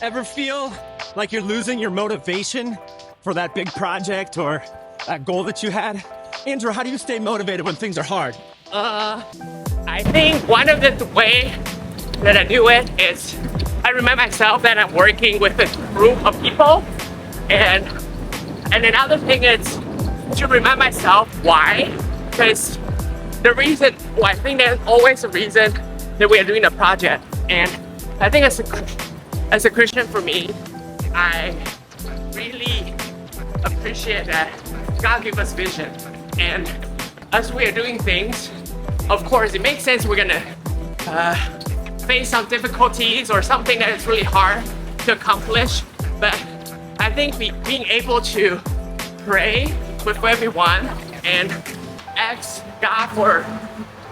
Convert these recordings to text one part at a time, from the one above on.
Ever feel like you're losing your motivation for that big project or that goal that you had? Andrew, how do you stay motivated when things are hard? I think one of the way that I do it is I remind myself that I'm working with a group of people, and another thing is to remind myself why, because the reason, well, I think there's always a reason that we are doing a project, and I think as a Christian, for me, I really appreciate that God gives us vision, and as we are doing things, of course, it makes sense we're gonna face some difficulties or something that is really hard to accomplish. But I think being able to pray with everyone and ask God for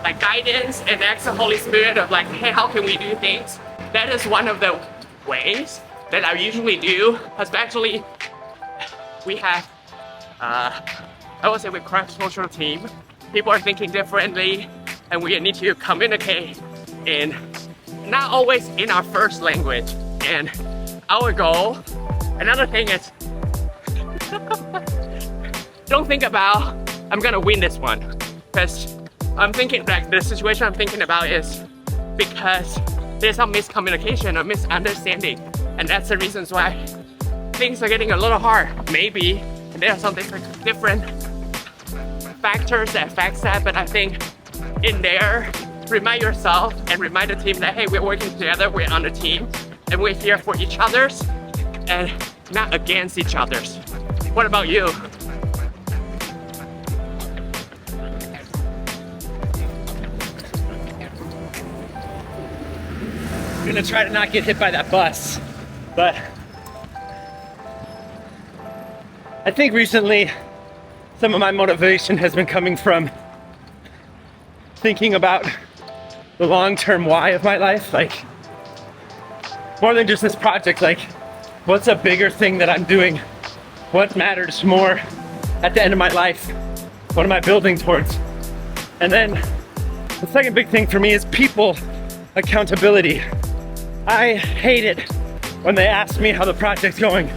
like guidance and ask the Holy Spirit of like, hey, how can we do things? That is one of the ways that I usually do, especially we have, I would say with cross-cultural team, people are thinking differently and we need to communicate in not always in our first language. And our goal, another thing is, don't think about, I'm gonna win this one. Because I'm thinking, like the situation I'm thinking about is because there's some miscommunication or misunderstanding. And that's the reasons why things are getting a little hard. Maybe there are some different factors that affect that, but I think in there, remind yourself and remind the team that, hey, we're working together, we're on a team, and we're here for each other's and not against each other's. What about you? I'm gonna try to not get hit by that bus, but I think recently some of my motivation has been coming from thinking about the long-term why of my life, like more than just this project, like what's a bigger thing that I'm doing? What matters more at the end of my life? What am I building towards? And then the second big thing for me is people accountability. I hate it when they ask me how the project's going,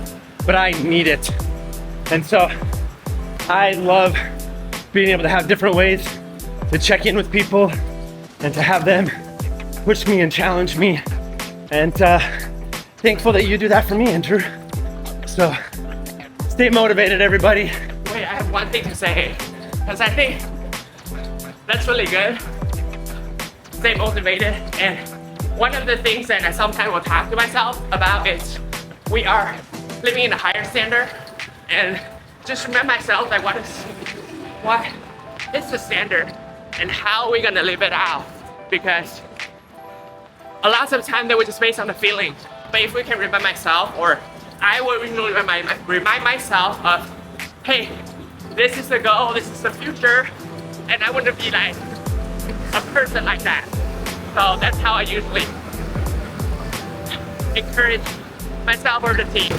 but I need it. And so I love being able to have different ways to check in with people and to have them push me and challenge me. And thankful that you do that for me, Andrew. So stay motivated, everybody. Wait, I have one thing to say, because I think that's really good. Stay motivated. And one of the things that I sometimes will talk to myself about is we are living in a higher standard, and just remember myself like what is the standard and how are we gonna live it out? Because a lot of time they were just based on the feeling. But if we can remind myself, or I will usually remind myself of, hey, this is the goal, this is the future, and I want to be like a person like that. So that's how I usually encourage myself or the team.